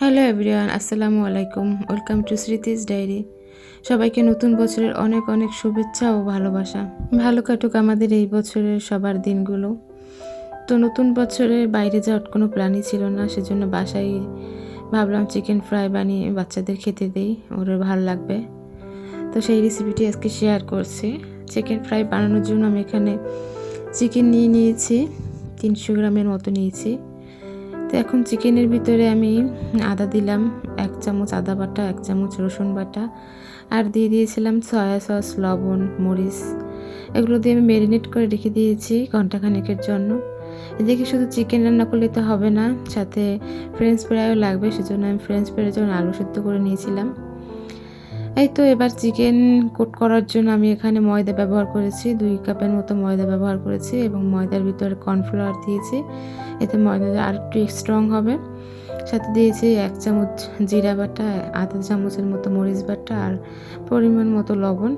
Hello everyone, আসসালামু আলাইকুম। Welcome to Smriti's diary. সবাইকে নতুন বছরের অনেক অনেক শুভেচ্ছা ও ভালোবাসা। ভালো কাটুক আমাদের এই বছরের সবার দিনগুলো। তো নতুন বছরে বাইরে যাওয়ার কোনো প্ল্যানই ছিল না, সেজন্য বাসায় ভাবলাম চিকেন ফ্রাই বানিয়ে বাচ্চাদের খেতে দিই, ওদের ভালো লাগবে। তো সেই রেসিপিটি আজকে শেয়ার করছি। চিকেন ফ্রাই বানানোর জন্য আমি এখানে চিকেন নিয়েছি, 300 গ্রামের মতো নিয়েছি। তো এখন চিকেনের ভিতরে আমি আদা দিলাম, 1 চামচ আদা বাটা, 1 চামচ রসুন বাটা, আর দিয়ে দিয়েছিলাম সয়া সস, লবণ, মরিচ। এগুলো দিয়ে আমি ম্যারিনেট করে রেখে দিয়েছি ঘন্টাখানেকের জন্য। এদিকে শুধু চিকেন রান্না করলে তো হবে না, সাথে ফ্রেঞ্চ ফ্রাইও লাগবে, সেজন্য আমি ফ্রেঞ্চ ফ্রাইয়ের জন্য আলু সেদ্ধ করে নিয়েছিলাম। এই তো এবার চিকেন কোট করার জন্য আমি এখানে ময়দা ব্যবহার করেছি, 2 কাপের মতো ময়দা ব্যবহার করেছি এবং ময়দার ভিতরে কর্নফ্লাওয়ার দিয়েছি, এতে ময়দাটা আর একটু স্ট্রং হবে। সাথে দিয়েছি 1 চামচ জিরা বাটা, আধা চামচের মতো মরিচ বাটা আর পরিমাণ মতো লবণ।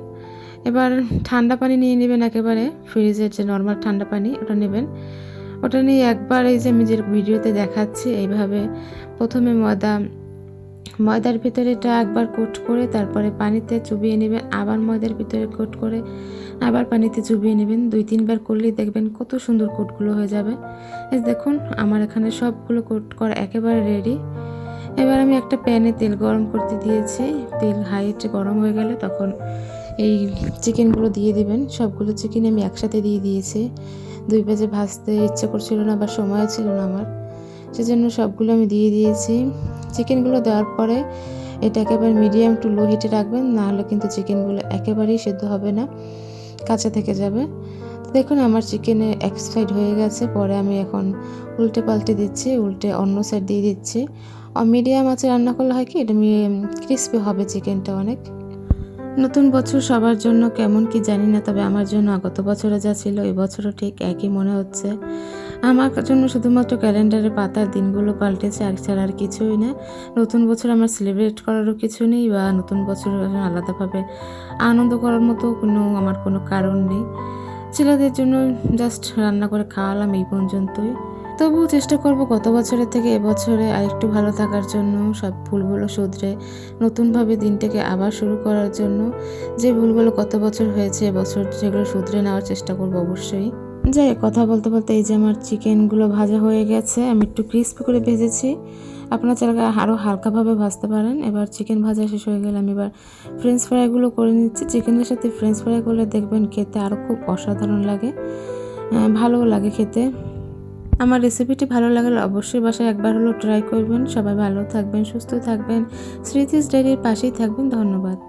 এবার ঠান্ডা পানি নিয়ে নেবেন, একেবারে ফ্রিজের যে নর্মাল ঠান্ডা পানি ওটা নেবেন। ওটা নিয়ে একবার এই যে আমি যে ভিডিওতে দেখাচ্ছি এইভাবে প্রথমে ময়দার ভিতরে এটা একবার কোট করে তারপরে পানিতে চুবিয়ে নেবেন, আবার ময়দার ভিতরে কোট করে আবার পানিতে চুবিয়ে নেবেন। 2-3 বার করলেই দেখবেন কত সুন্দর কোটগুলো হয়ে যাবে। এই দেখুন আমার এখানে সবগুলো কোট করা একেবারে রেডি। এবার আমি একটা প্যানে তেল গরম করতে দিয়েছি, তেল হাইটে গরম হয়ে গেলে তখন এই চিকেনগুলো দিয়ে দিবেন। সবগুলো চিকেন আমি একসাথে দিয়ে দিয়েছি, 2 পেজে ভাজতে ইচ্ছে করছিল না বা সময়ও ছিল না আমার, সেজন্য সবগুলো আমি দিয়ে দিয়েছি। চিকেনগুলো দেওয়ার পরে এটা একেবারে মিডিয়াম টু লো হিটে রাখবেন, নাহলে কিন্তু চিকেনগুলো একেবারেই সেদ্ধ হবে না, কাঁচা থেকে যাবে। তো দেখুন আমার চিকেনের এক সাইড হয়ে গেছে, পরে আমি এখন উল্টে পাল্টে দিচ্ছি, উল্টে অন্য সাইড দিয়ে দিচ্ছি। মিডিয়াম আঁচে রান্না করলে হয় কি এটা ক্রিস্পি হবে চিকেনটা অনেক। নতুন বছর সবার জন্য কেমন কি জানি না, তবে আমার জন্য গত বছরে যা ছিল এই বছরও ঠিক একই মনে হচ্ছে। আমার জন্য শুধুমাত্র ক্যালেন্ডারের পাতার দিনগুলো পাল্টেছে, আর ছাড়া আর কিছুই না। নতুন বছর আমার সেলিব্রেট করারও কিছু নেই, বা নতুন বছর আলাদাভাবে আনন্দ করার মতো আমার কোনো কারণ নেই। ছেলেদের জন্য জাস্ট রান্না করে খাওয়ালাম, এই পর্যন্তই। তবুও চেষ্টা করব গত বছরের থেকে এবছরে আরেকটু ভালো থাকার জন্য, সব ভুলগুলো শুধরে নতুনভাবে দিনটাকে আবার শুরু করার জন্য। যে ভুলগুলো গত বছর হয়েছে এবছর সেগুলো শুধরে নেওয়ার চেষ্টা করব অবশ্যই। যাই কথা বলতে বলতে এই যে আমার চিকেনগুলো ভাজা হয়ে গেছে, আমি একটু ক্রিস্পি করে ভেজেছি, আপনারা চাইলে আরও হালকাভাবে ভাজতে পারেন। এবার চিকেন ভাজা শেষ হয়ে গেলে আমি এবার ফ্রেঞ্চ ফ্রাইগুলো করে নিচ্ছি। চিকেনের সাথে ফ্রেঞ্চ ফ্রাই করলে দেখবেন খেতে আরও খুব অসাধারণ লাগে, ভালোও লাগে খেতে। আমার রেসিপিটি ভালো লাগলে অবশ্যই বাসায় একবার হলেও ট্রাই করবেন। সবাই ভালো থাকবেন, সুস্থ থাকবেন, স্মৃতিস ডায়েরির পাশেই থাকবেন। ধন্যবাদ।